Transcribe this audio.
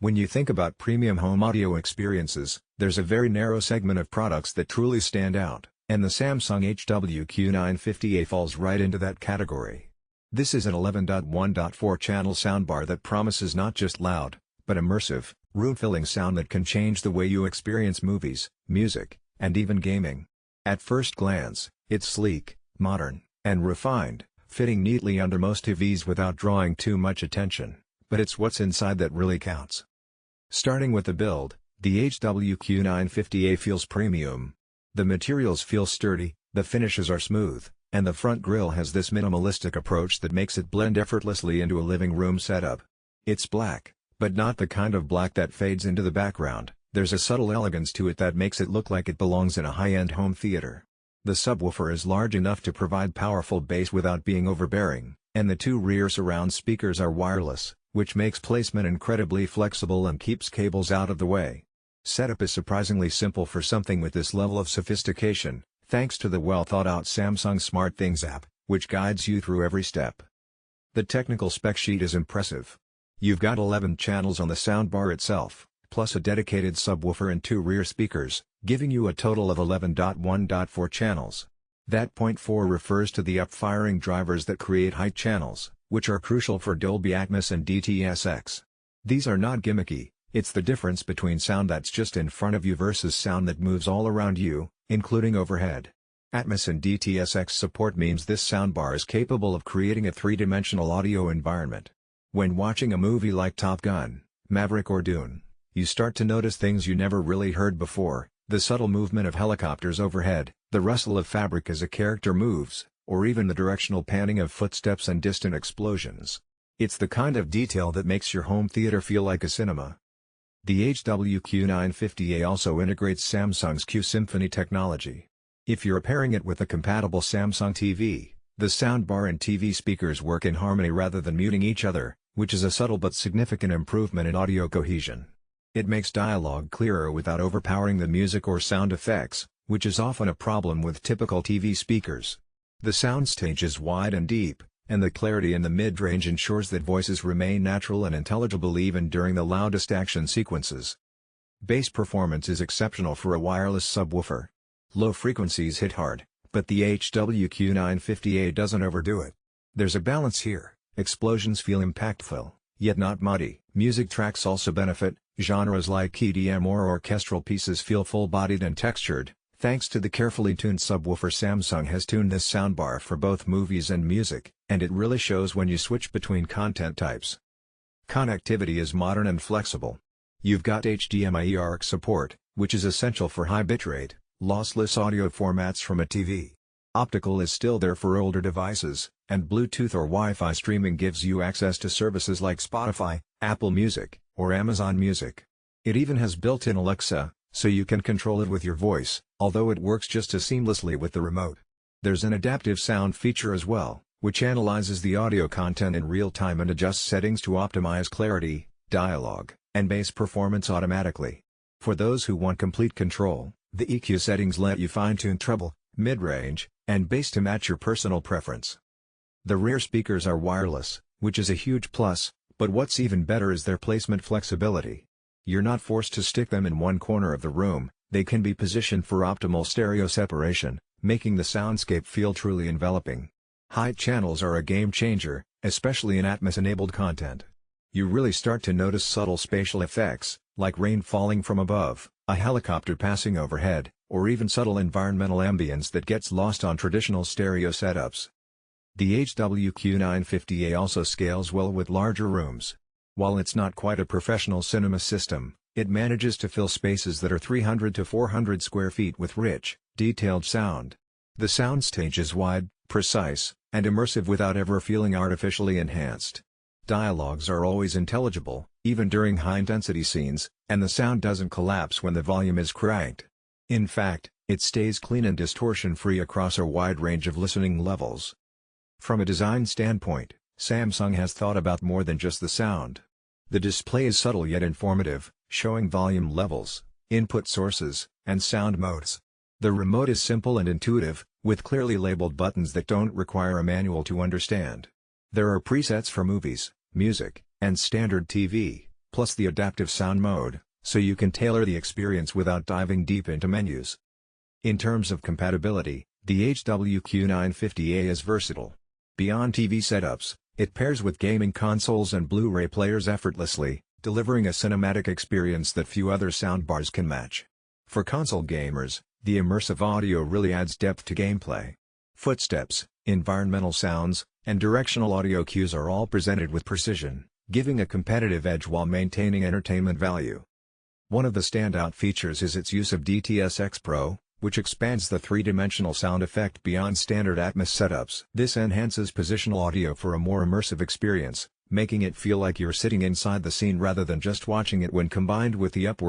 When you think about premium home audio experiences, there's a very narrow segment of products that truly stand out, and the Samsung HW-Q950A falls right into that category. This is an 11.1.4 channel soundbar that promises not just loud, but immersive, room-filling sound that can change the way you experience movies, music, and even gaming. At first glance, it's sleek, modern, and refined, fitting neatly under most TVs without drawing too much attention, but it's what's inside that really counts. Starting with the build, the HW-Q950A feels premium. The materials feel sturdy, the finishes are smooth, and the front grille has this minimalistic approach that makes it blend effortlessly into a living room setup. It's black, but not the kind of black that fades into the background. There's a subtle elegance to it that makes it look like it belongs in a high-end home theater. The subwoofer is large enough to provide powerful bass without being overbearing, and the two rear surround speakers are wireless, which makes placement incredibly flexible and keeps cables out of the way. Setup is surprisingly simple for something with this level of sophistication, thanks to the well-thought-out Samsung SmartThings app, which guides you through every step. The technical spec sheet is impressive. You've got 11 channels on the soundbar itself, plus a dedicated subwoofer and two rear speakers, giving you a total of 11.1.4 channels. That point 4 refers to the up-firing drivers that create height channels, which are crucial for Dolby Atmos and DTS. These are not gimmicky, it's the difference between sound that's just in front of you versus sound that moves all around you, including overhead. Atmos and DTS support means this soundbar is capable of creating a three-dimensional audio environment. When watching a movie like Top Gun, Maverick or Dune, you start to notice things you never really heard before, the subtle movement of helicopters overhead, the rustle of fabric as a character moves, or even the directional panning of footsteps and distant explosions. It's the kind of detail that makes your home theater feel like a cinema. The HW-Q950A also integrates Samsung's Q-Symphony technology. If you're pairing it with a compatible Samsung TV, the soundbar and TV speakers work in harmony rather than muting each other, which is a subtle but significant improvement in audio cohesion. It makes dialogue clearer without overpowering the music or sound effects, which is often a problem with typical TV speakers. The soundstage is wide and deep, and the clarity in the mid-range ensures that voices remain natural and intelligible even during the loudest action sequences. Bass performance is exceptional for a wireless subwoofer. Low frequencies hit hard, but the HW-Q950A doesn't overdo it. There's a balance here. Explosions feel impactful, yet not muddy. Music tracks also benefit. Genres like EDM or orchestral pieces feel full-bodied and textured. Thanks to the carefully tuned subwoofer, Samsung has tuned this soundbar for both movies and music, and it really shows when you switch between content types. Connectivity is modern and flexible. You've got HDMI ARC support, which is essential for high bitrate, lossless audio formats from a TV. Optical is still there for older devices, and Bluetooth or Wi-Fi streaming gives you access to services like Spotify, Apple Music, or Amazon Music. It even has built-in Alexa, so you can control it with your voice, although it works just as seamlessly with the remote. There's an adaptive sound feature as well, which analyzes the audio content in real time and adjusts settings to optimize clarity, dialogue, and bass performance automatically. For those who want complete control, the EQ settings let you fine-tune treble, mid-range, and bass to match your personal preference. The rear speakers are wireless, which is a huge plus, but what's even better is their placement flexibility. You're not forced to stick them in one corner of the room, they can be positioned for optimal stereo separation, making the soundscape feel truly enveloping. Height channels are a game changer, especially in Atmos-enabled content. You really start to notice subtle spatial effects, like rain falling from above, a helicopter passing overhead, or even subtle environmental ambience that gets lost on traditional stereo setups. The HW-Q950A also scales well with larger rooms. While it's not quite a professional cinema system, it manages to fill spaces that are 300 to 400 square feet with rich, detailed sound. The soundstage is wide, precise, and immersive without ever feeling artificially enhanced. Dialogues are always intelligible, even during high-intensity scenes, and the sound doesn't collapse when the volume is cranked. In fact, it stays clean and distortion-free across a wide range of listening levels. From a design standpoint, Samsung has thought about more than just the sound. The display is subtle yet informative, showing volume levels, input sources, and sound modes. The remote is simple and intuitive, with clearly labeled buttons that don't require a manual to understand. There are presets for movies, music, and standard TV, plus the adaptive sound mode, so you can tailor the experience without diving deep into menus. In terms of compatibility, the HW-Q950A is versatile. Beyond TV setups, it pairs with gaming consoles and Blu-ray players effortlessly, delivering a cinematic experience that few other soundbars can match. For console gamers, the immersive audio really adds depth to gameplay. Footsteps, environmental sounds, and directional audio cues are all presented with precision, giving a competitive edge while maintaining entertainment value. One of the standout features is its use of DTS X Pro, which expands the three-dimensional sound effect beyond standard Atmos setups. This enhances positional audio for a more immersive experience, making it feel like you're sitting inside the scene rather than just watching it. When combined with the upward